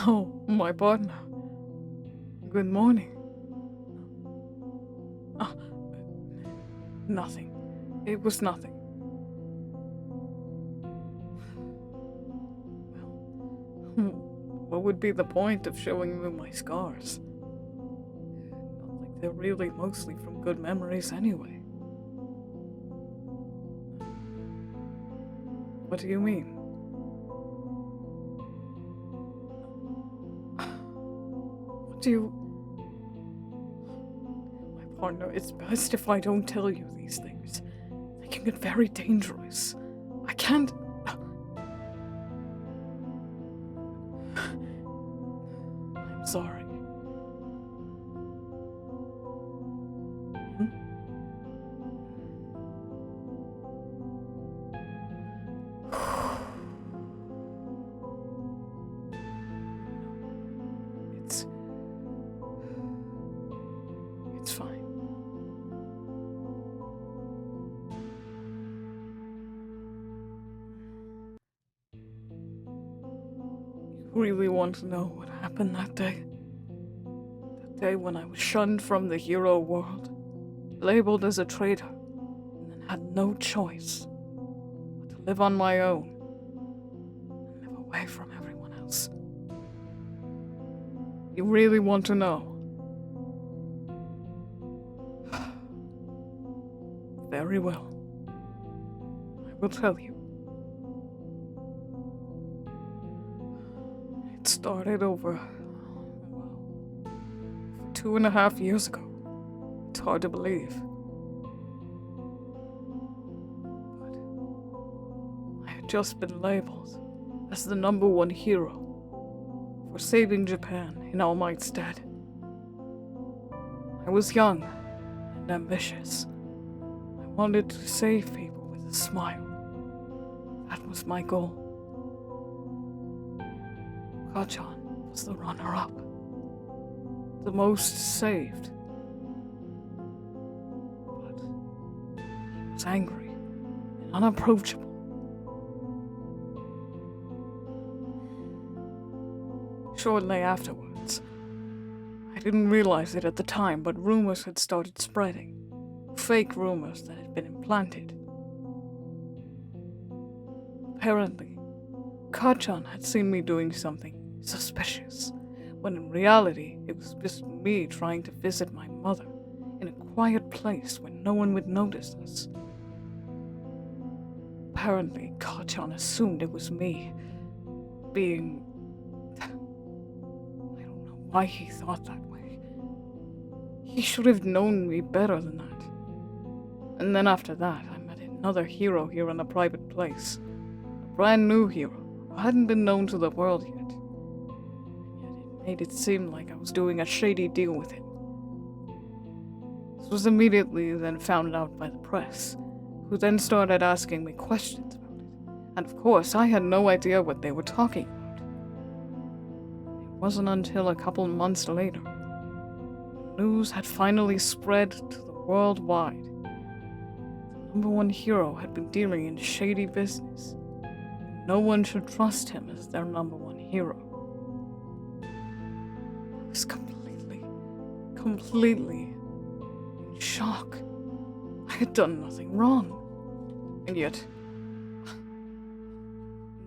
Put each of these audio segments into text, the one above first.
Oh, my partner. Good morning. Ah, nothing. It was nothing. Well, what would be the point of showing you my scars? Not like they're really mostly from good memories anyway. What do you mean? What do you... My partner, it's best if I don't tell you these things. They can get very dangerous. I can't... I'm sorry. Hmm? It's fine. You really want to know what happened that day? That day when I was shunned from the hero world, labeled as a traitor, and then had no choice but to live on my own and live away from everyone else. You really want to know? Very well. I will tell you. It started over 2.5 years ago. It's hard to believe. But I had just been labeled as the #1 hero for saving Japan in All Might's stead. I was young and ambitious. I wanted to save people with a smile. That was my goal. Kachan was the runner-up. The most saved. But he was angry and unapproachable. Shortly afterwards, I didn't realize it at the time, but rumors had started spreading. Fake rumors that had been implanted. Apparently, Kachan had seen me doing something suspicious, when in reality it was just me trying to visit my mother in a quiet place where no one would notice us. Apparently, Kachan assumed it was me being... I don't know why he thought that way. He should have known me better than that. And then after that, I met another hero here in a private place. A brand new hero who hadn't been known to the world yet. And yet it made it seem like I was doing a shady deal with him. This was immediately then found out by the press, who then started asking me questions about it. And of course, I had no idea what they were talking about. It wasn't until a couple months later, the news had finally spread to the world wide. The #1 hero had been dealing in shady business. No one should trust him as their #1 hero. I was completely in shock. I had done nothing wrong. And yet,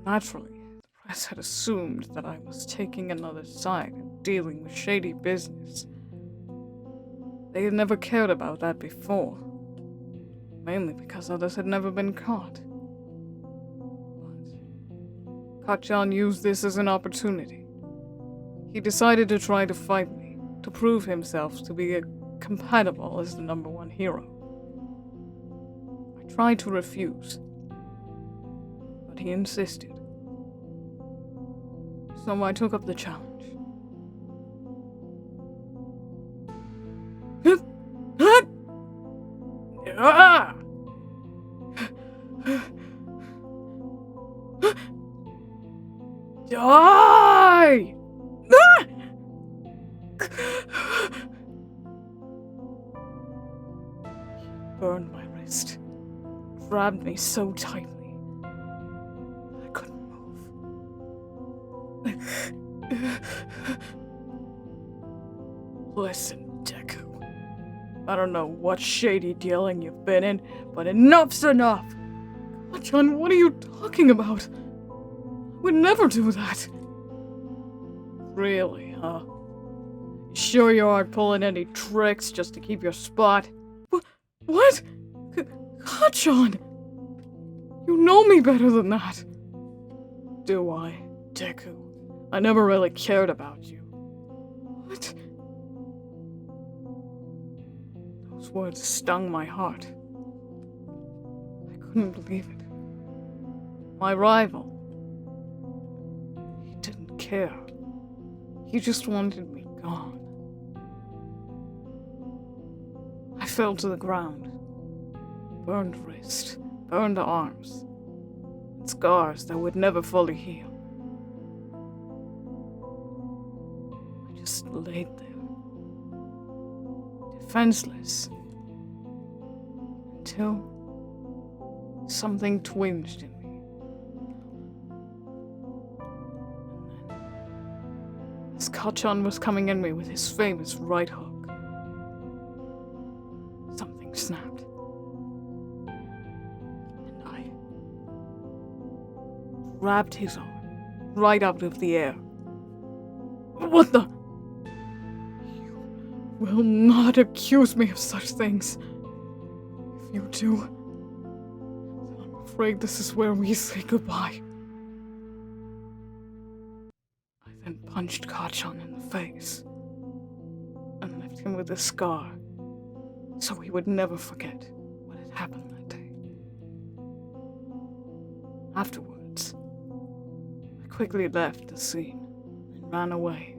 naturally, the press had assumed that I was taking another side and dealing with shady business. They had never cared about that before. Mainly because others had never been caught. But Kachan used this as an opportunity. He decided to try to fight me, to prove himself to be compatible as the #1 hero. I tried to refuse, but he insisted. So I took up the challenge. Ah! Die! Ah! He burned my wrist, grabbed me so tightly I couldn't move. Listen, Deku. I don't know what shady dealing you've been in, but enough's enough! John, what are you talking about? I would never do that. Really, huh? You sure you aren't pulling any tricks just to keep your spot? What? John! You know me better than that. Do I, Deku? I never really cared about you. What? Those words stung my heart. I couldn't believe it. My rival. He didn't care. He just wanted me gone. I fell to the ground. Burned wrist, burned arms, and scars that would never fully heal. I just laid there, defenseless, until something twinged in me. And then, as Kachan was coming in me with his famous right hook, something snapped. And I grabbed his arm right out of the air. What the? You will not accuse me of such things. If you do, then I'm afraid this is where we say goodbye. I then punched Kachan in the face and left him with a scar so he would never forget what had happened that day. Afterwards, I quickly left the scene and ran away.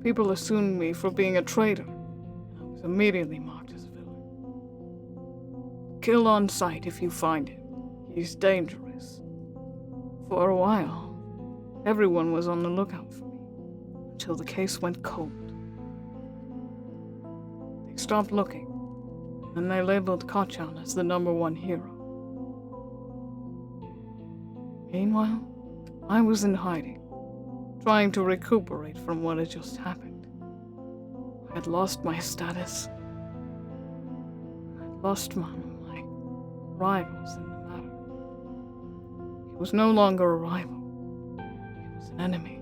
People assumed me for being a traitor, and I was immediately marked as a villain. Kill on sight if you find him. He's dangerous. For a while, everyone was on the lookout for me, until the case went cold. They stopped looking, and then they labeled Kachan as the #1 hero. Meanwhile, I was in hiding, trying to recuperate from what had just happened. I had lost my status. I had lost one of my rivals in the matter. He was no longer a rival. He was an enemy.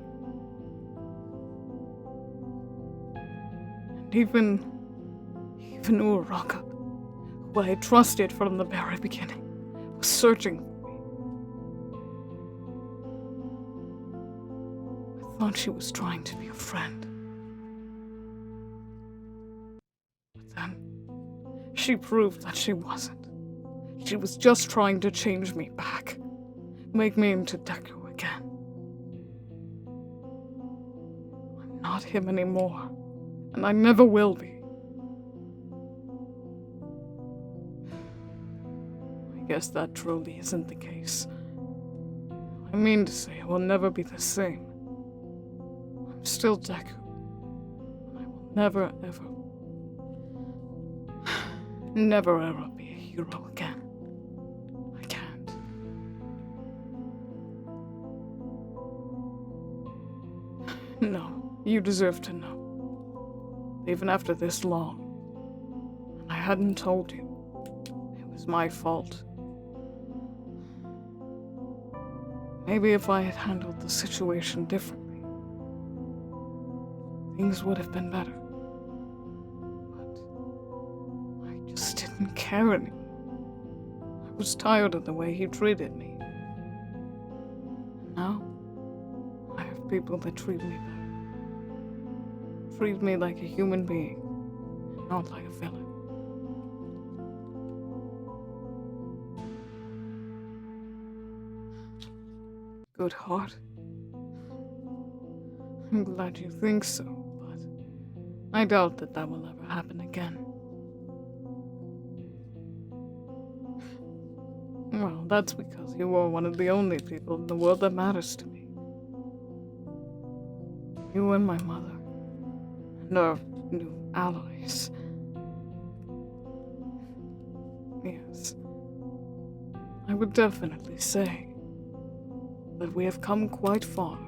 And even Uraraka, who I had trusted from the very beginning, was searching for me. I thought she was trying to be a friend. But then, she proved that she wasn't. She was just trying to change me back, make me into Deku again. I'm not him anymore, and I never will be. I guess that truly isn't the case. I mean to say I will never be the same. I'm still Deku, and I will never ever be a hero again. I can't. No, you deserve to know. Even after this long, and I hadn't told you. It was my fault. Maybe if I had handled the situation differently, things would have been better. But I just didn't care anymore. I was tired of the way he treated me. And now, I have people that treat me better. Treat me like a human being, not like a villain. Good heart. I'm glad you think so, but I doubt that will ever happen again. Well, that's because you are one of the only people in the world that matters to me. You and my mother, and our new allies. Yes, I would definitely say but we have come quite far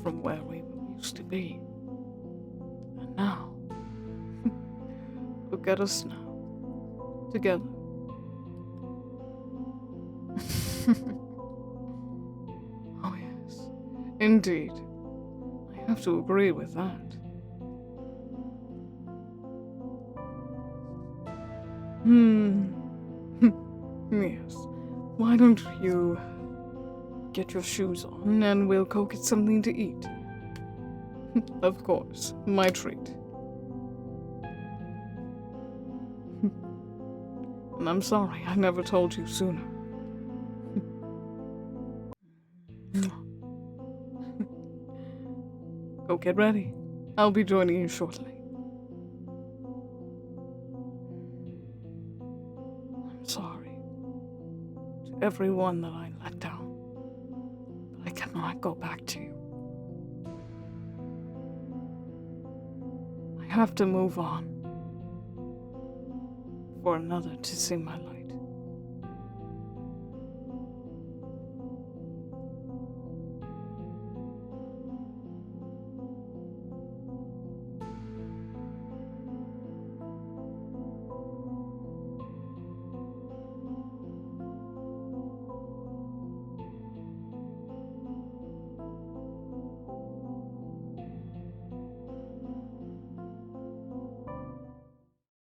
from where we used to be. And now, look at us now, together. Oh yes, indeed. I have to agree with that. Yes. Why don't you get your shoes on and we'll go get something to eat? Of course, my treat. And I'm sorry I never told you sooner. Go get ready. I'll be joining you shortly. I'm sorry to everyone that I let down, but I cannot go back to you. I have to move on for another to see my light.